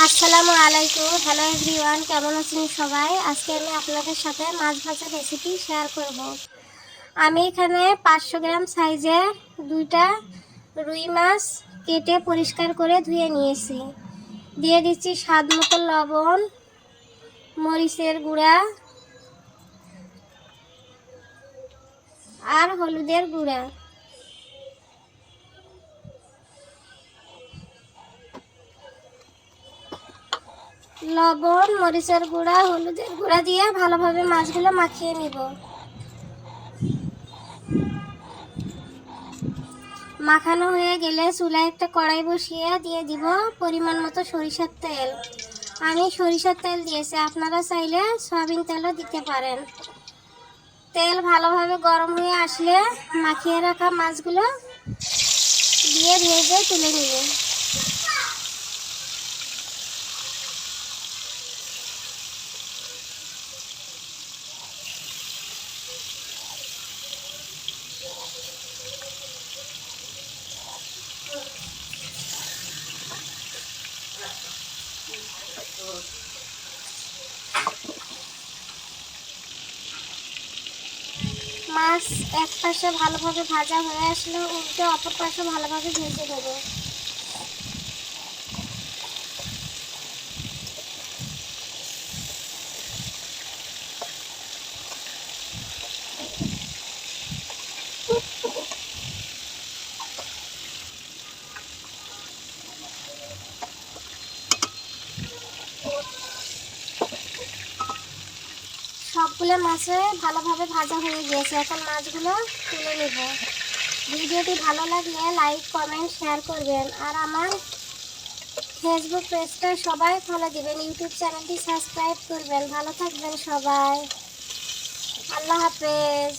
আসসালামু আলাইকুম। Hello everyone, কেমন আছেন সবাই? আজকে আমি আপনাদের সাথে মাছ ভাজার রেসিপি শেয়ার করব। আমি এখানে 500 গ্রাম সাইজের দুইটা রুই মাছ কেটে পরিষ্কার করে ধুয়ে নিয়েছি। দিয়ে দিচ্ছি স্বাদ মতো লবণ, মরিচের গুঁড়া আর হলুদের গুঁড়া। লবণ, মরিচের গুঁড়া, হলুদের গুঁড়া দিয়ে ভালোভাবে মাছগুলো মাখিয়ে নিব। মাখানো হয়ে গেলে চুলায় একটা কড়াই বসিয়ে দিয়ে দিব পরিমাণ মতো সরিষার তেল। আমি সরিষার তেল দিয়েছি, আপনারা চাইলে সয়াবিন তেলও দিতে পারেন। তেল ভালোভাবে গরম হয়ে আসলে মাখিয়ে রাখা মাছগুলো দিয়ে ভেজে তুলে নিব। মাছ এক পাশে ভালোভাবে ভাজা হয়ে আসলে উল্টে অপর পাশে ভালোভাবে ভেজে দেব। সবগুলো মাছে ভালোভাবে ভাজা হয়ে গিয়েছে, এখন মাছগুলো তুলে নেব। ভিডিওটি ভালো লাগলে লাইক, কমেন্ট, শেয়ার করবেন। আর আমার ফেসবুক পেজটা সবাই ফলো দিবেন, ইউটিউব চ্যানেলটি সাবস্ক্রাইব করবেন। ভালো থাকবেন সবাই। আল্লাহ হাফেজ।